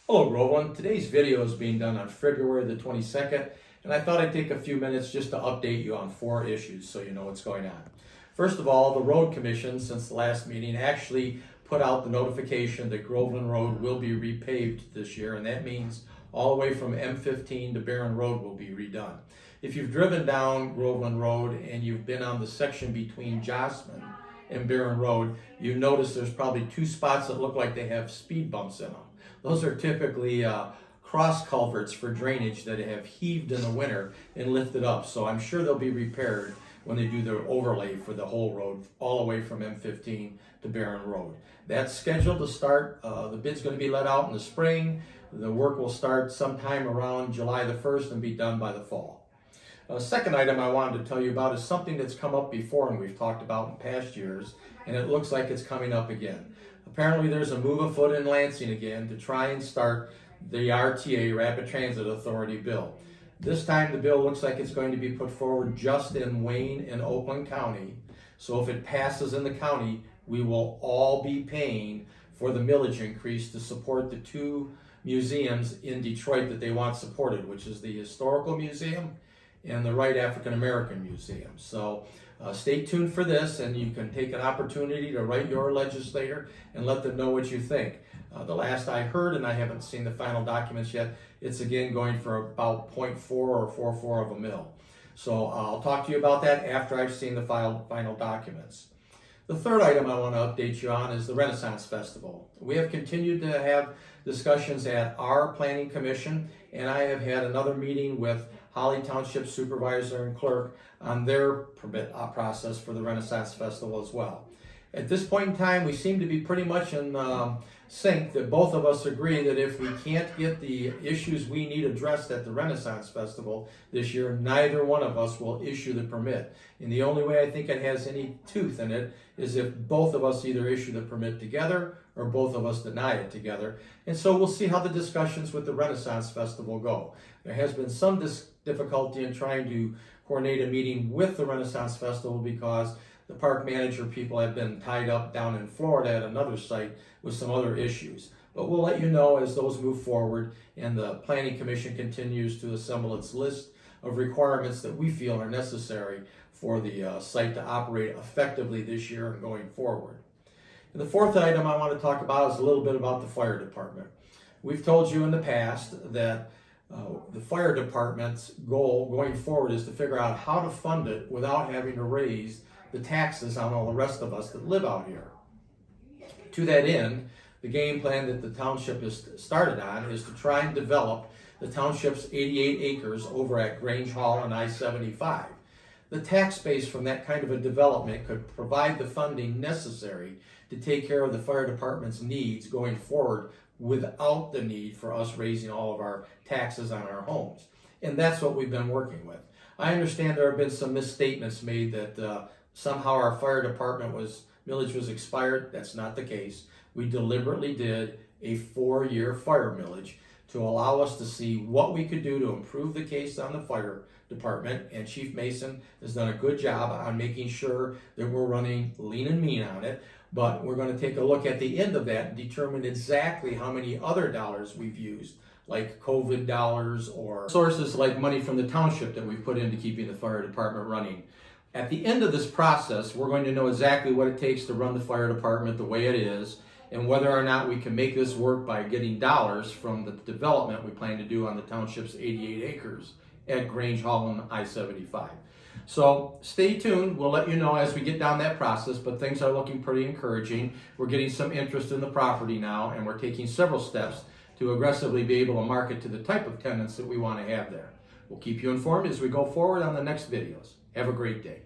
Hello Groveland, today's video is being done on February the 22nd, and I thought I'd take a few minutes just to update you on 4 issues so you know what's going on. First of all, the Road Commission, since the last meeting, actually put out the notification that Groveland Road will be repaved this year, and that means all the way from M15 to Barron Road will be redone. If you've driven down Groveland Road and you've been on the section between Jossman and Barron Road, you notice there's probably 2 spots that look like they have speed bumps in them. Those are typically cross culverts for drainage that have heaved in the winter and lifted up. So I'm sure they'll be repaired when they do their overlay for the whole road, all the way from M15 to Barron Road. That's scheduled to start. The bid's going to be let out in the spring. The work will start sometime around July the 1st and be done by the fall. Second item I wanted to tell you about is something that's come up before and we've talked about in past years, and it looks like it's coming up again. Apparently there's a move afoot in Lansing again to try and start the RTA, Rapid Transit Authority bill. This time the bill looks like it's going to be put forward just in Wayne and Oakland County. So if it passes in the county, we will all be paying for the millage increase to support the 2 museums in Detroit that they want supported, which is the Historical Museum and the Wright African American Museum. So stay tuned for this, and you can take an opportunity to write your legislator and let them know what you think. The last I heard, and I haven't seen the final documents yet, it's again going for about 0.4 or 44 of a mil. So I'll talk to you about that after I've seen the final documents. The third item I want to update you on is the Renaissance Festival. We have continued to have discussions at our Planning Commission, and I have had another meeting with Holly Township Supervisor and Clerk on their permit process for the Renaissance Festival as well. At this point in time, we seem to be pretty much in sync that both of us agree that if we can't get the issues we need addressed at the Renaissance Festival this year, neither one of us will issue the permit. And the only way I think it has any tooth in it is if both of us either issue the permit together or both of us deny it together. And so we'll see how the discussions with the Renaissance Festival go. There has been some difficulty in trying to coordinate a meeting with the Renaissance Festival because the park manager people have been tied up down in Florida at another site with some other issues. But we'll let you know as those move forward and the Planning Commission continues to assemble its list of requirements that we feel are necessary for the site to operate effectively this year and going forward. And the fourth item I want to talk about is a little bit about the fire department. We've told you in the past that the fire department's goal going forward is to figure out how to fund it without having to raise the taxes on all the rest of us that live out here. To that end, the game plan that the township has started on is to try and develop the township's 88 acres over at Grange Hall and I-75. The tax base from that kind of a development could provide the funding necessary to take care of the fire department's needs going forward without the need for us raising all of our taxes on our homes. And that's what we've been working with. I understand there have been some misstatements made that somehow our fire department millage was expired. That's not the case. We deliberately did a 4-year fire millage to allow us to see what we could do to improve the case on the fire department, and Chief Mason has done a good job on making sure that we're running lean and mean on it. But we're going to take a look at the end of that and determine exactly how many other dollars we've used, like COVID dollars or sources like money from the township that we've put into keeping the fire department running. At the end of this process, we're going to know exactly what it takes to run the fire department the way it is, and whether or not we can make this work by getting dollars from the development we plan to do on the township's 88 acres at Grange Hall and I-75. So stay tuned. We'll let you know as we get down that process, but things are looking pretty encouraging. We're getting some interest in the property now, and we're taking several steps to aggressively be able to market to the type of tenants that we want to have there. We'll keep you informed as we go forward on the next videos. Have a great day.